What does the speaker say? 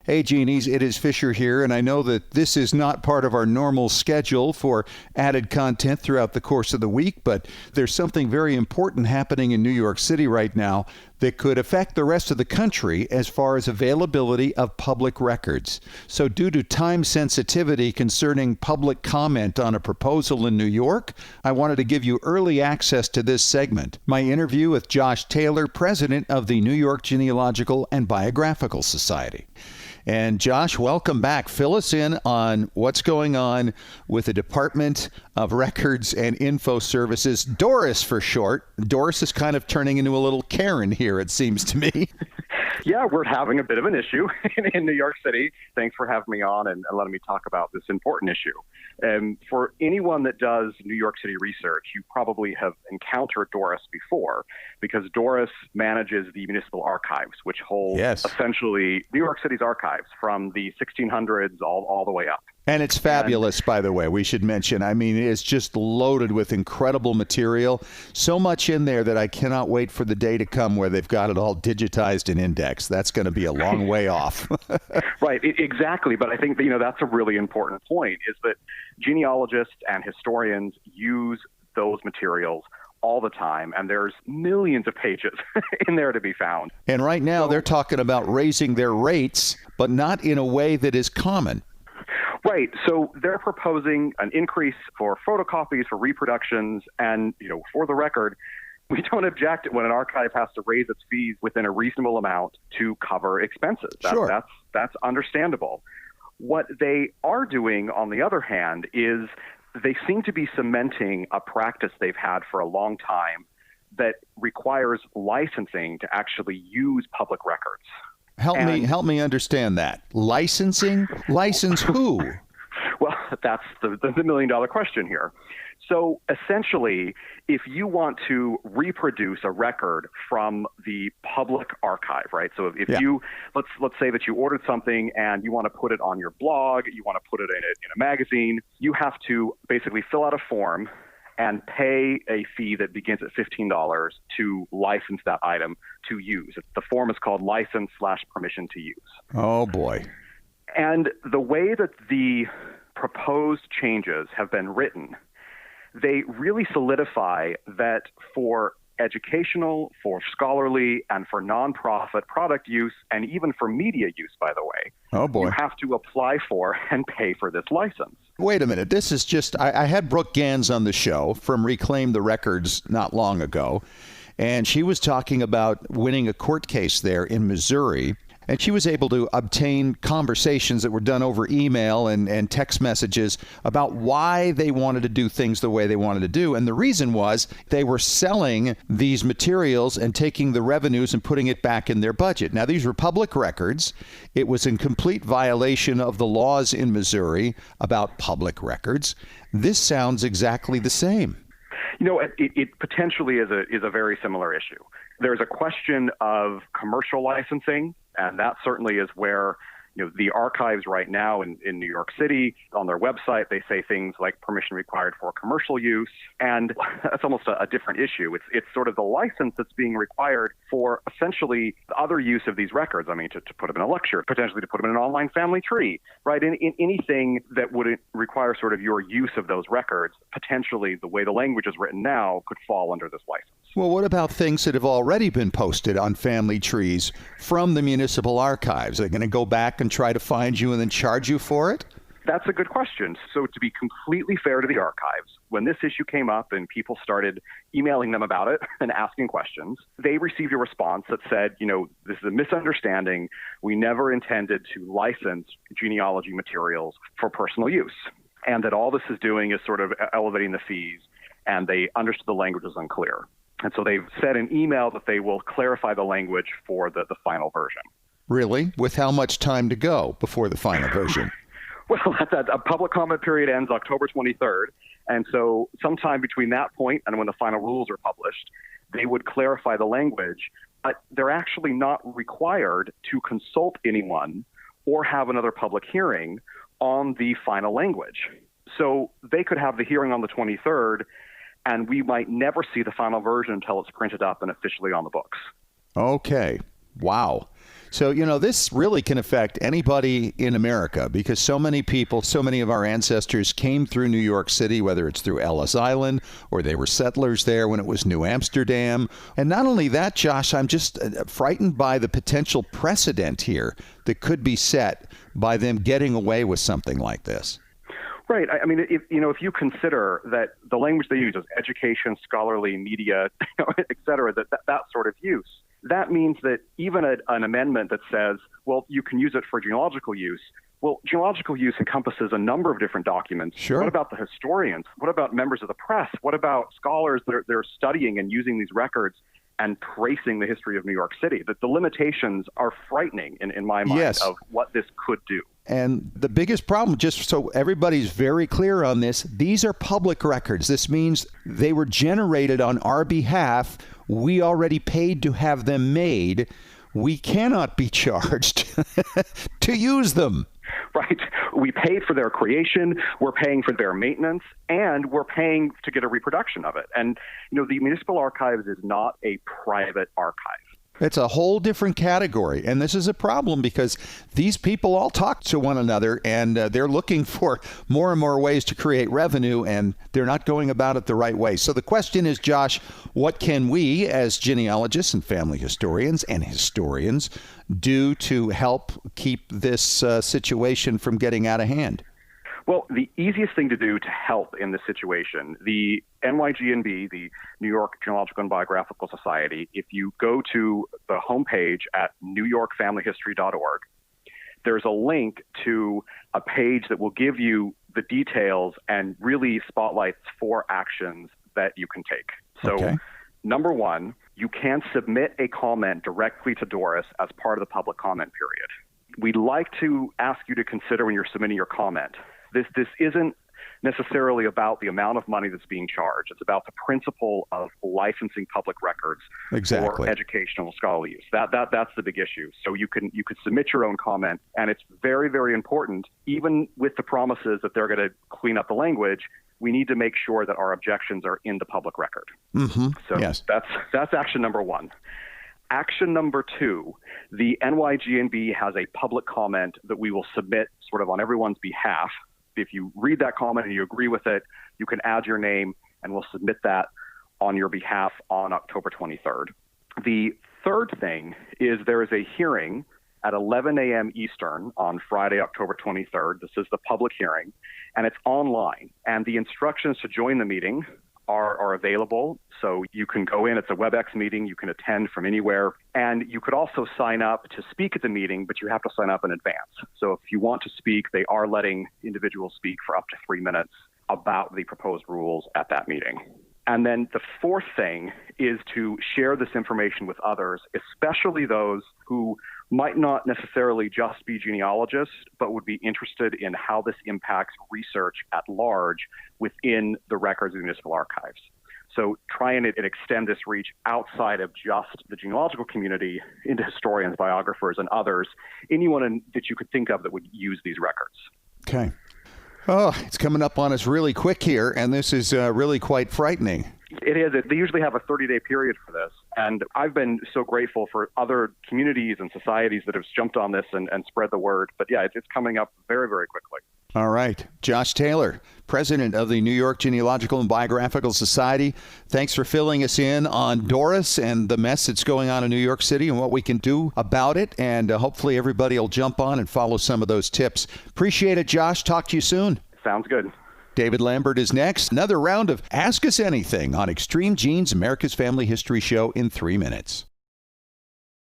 Hey, Genies, it is Fisher here, and I know that this is not part of our normal schedule for added content throughout the course of the week, but there's something very important happening in New York City right now that could affect the rest of the country as far as availability of public records. So due to time sensitivity concerning public comment on a proposal in New York, I wanted to give you early access to this segment, my interview with Josh Taylor, president of the New York Genealogical and Biographical Society. And Josh, welcome back. Fill us in on what's going on with the Department of Records and Info Services, DORIS for short. DORIS is kind of turning into a little Karen here, it seems to me. Yeah, we're having a bit of an issue in New York City. Thanks for having me on and letting me talk about this important issue. For anyone that does New York City research, you probably have encountered DORIS before, because DORIS manages the municipal archives, which hold essentially New York City's archives from the 1600s all the way up. And it's fabulous, by the way, we should mention. I mean, it's just loaded with incredible material. So much in there that I cannot wait for the day to come where they've got it all digitized and indexed. That's going to be a long way off. Right, exactly. But I think that, that's a really important point, is that genealogists and historians use those materials all the time, and there's millions of pages in there to be found. And right now they're talking about raising their rates, but not in a way that is common. Right. So they're proposing an increase for photocopies, for reproductions, and, for the record, we don't object when an archive has to raise its fees within a reasonable amount to cover expenses. Sure. That's understandable. What they are doing, on the other hand, is they seem to be cementing a practice they've had for a long time that requires licensing to actually use public records. Help me understand that. Licensing? License who? Well, that's the million-dollar question here. So essentially, if you want to reproduce a record from the public archive, right? So if you, let's say that you ordered something and you want to put it on your blog, you want to put it in a magazine, you have to basically fill out a form and pay a fee that begins at $15 to license that item to use. The form is called license/permission to use. Oh, boy. And the way that the proposed changes have been written, they really solidify that for educational, for scholarly, and for nonprofit product use, and even for media use, by the way, you have to apply for and pay for this license. Wait a minute. This is just, I had Brooke Gans on the show from Reclaim the Records not long ago, and she was talking about winning a court case there in Missouri. And she was able to obtain conversations that were done over email and text messages about why they wanted to do things the way they wanted to do. And the reason was they were selling these materials and taking the revenues and putting it back in their budget. Now, these were public records. It was in complete violation of the laws in Missouri about public records. This sounds exactly the same. It potentially is a very similar issue. There's a question of commercial licensing, and that certainly is where the archives right now in New York City, on their website, they say things like permission required for commercial use. And that's almost a different issue. It's sort of the license that's being required for essentially the other use of these records. I mean, to put them in a lecture, potentially to put them in an online family tree, right? In anything that would require sort of your use of those records, potentially the way the language is written now could fall under this license. Well, what about things that have already been posted on family trees from the municipal archives? Are they going to go back and try to find you and then charge you for it? That's a good question. So to be completely fair to the archives, when this issue came up and people started emailing them about it and asking questions, they received a response that said, this is a misunderstanding. We never intended to license genealogy materials for personal use. And that all this is doing is sort of elevating the fees, and they understood the language was unclear. And so they've said in email that they will clarify the language for the final version. Really? With how much time to go before the final version? Well, a public comment period ends October 23rd. And so sometime between that point and when the final rules are published, they would clarify the language. But they're actually not required to consult anyone or have another public hearing on the final language. So they could have the hearing on the 23rd, and we might never see the final version until it's printed up and officially on the books. Okay. Wow. So, this really can affect anybody in America because so many people, so many of our ancestors came through New York City, whether it's through Ellis Island or they were settlers there when it was New Amsterdam. And not only that, Josh, I'm just frightened by the potential precedent here that could be set by them getting away with something like this. Right. I mean, if you consider that the language they use is education, scholarly, media, et cetera, that sort of use, that means that even an amendment that says, well, you can use it for genealogical use. Well, genealogical use encompasses a number of different documents. Sure. What about the historians? What about members of the press? What about scholars that are studying and using these records and tracing the history of New York City? That the limitations are frightening in my mind Yes. of what this could do. And the biggest problem, just so everybody's very clear on this, these are public records. This means they were generated on our behalf. We already paid to have them made. We cannot be charged to use them. Right. We paid for their creation, we're paying for their maintenance, and we're paying to get a reproduction of it. And, the Municipal Archives is not a private archive. It's a whole different category. And this is a problem because these people all talk to one another and they're looking for more and more ways to create revenue, and they're not going about it the right way. So the question is, Josh, what can we as genealogists and family historians do to help keep this situation from getting out of hand? Well, the easiest thing to do to help in this situation, the NYGNB, the New York Genealogical and Biographical Society, if you go to the homepage at newyorkfamilyhistory.org, there's a link to a page that will give you the details and really spotlights 4 actions that you can take. So, Okay. Number 1, you can submit a comment directly to Doris as part of the public comment period. We'd like to ask you to consider when you're submitting your comment. This isn't necessarily about the amount of money that's being charged. It's about the principle of licensing public records Exactly. for educational scholarly use. That's the big issue. So you could submit your own comment, and it's very, very important, even with the promises that they're going to clean up the language, we need to make sure that our objections are in the public record. Mm-hmm. So Yes. that's action number 1. Action number 2, the NYGNB has a public comment that we will submit sort of on everyone's behalf. If you read that comment and you agree with it, you can add your name and we'll submit that on your behalf on October 23rd. The third thing is there is a hearing at 11 a.m. Eastern on Friday, October 23rd. This is the public hearing, and it's online. And the instructions to join the meeting are available. So you can go in. It's a WebEx meeting. You can attend from anywhere. And you could also sign up to speak at the meeting, but you have to sign up in advance. So if you want to speak, they are letting individuals speak for up to 3 minutes about the proposed rules at that meeting. And then the fourth thing is to share this information with others, especially those who might not necessarily just be genealogists, but would be interested in how this impacts research at large within the records of the municipal archives. So try and extend this reach outside of just the genealogical community into historians, biographers, and others, anyone that you could think of that would use these records. Okay. Oh, it's coming up on us really quick here, and this is really quite frightening. It is. They usually have a 30-day period for this. And I've been so grateful for other communities and societies that have jumped on this and spread the word. But yeah, it's coming up very, very quickly. All right. Josh Taylor, president of the New York Genealogical and Biographical Society. Thanks for filling us in on Doris and the mess that's going on in New York City and what we can do about it. And hopefully everybody will jump on and follow some of those tips. Appreciate it, Josh. Talk to you soon. Sounds good. David Lambert is next. Another round of Ask Us Anything on Extreme Genes, America's Family History Show in 3 minutes.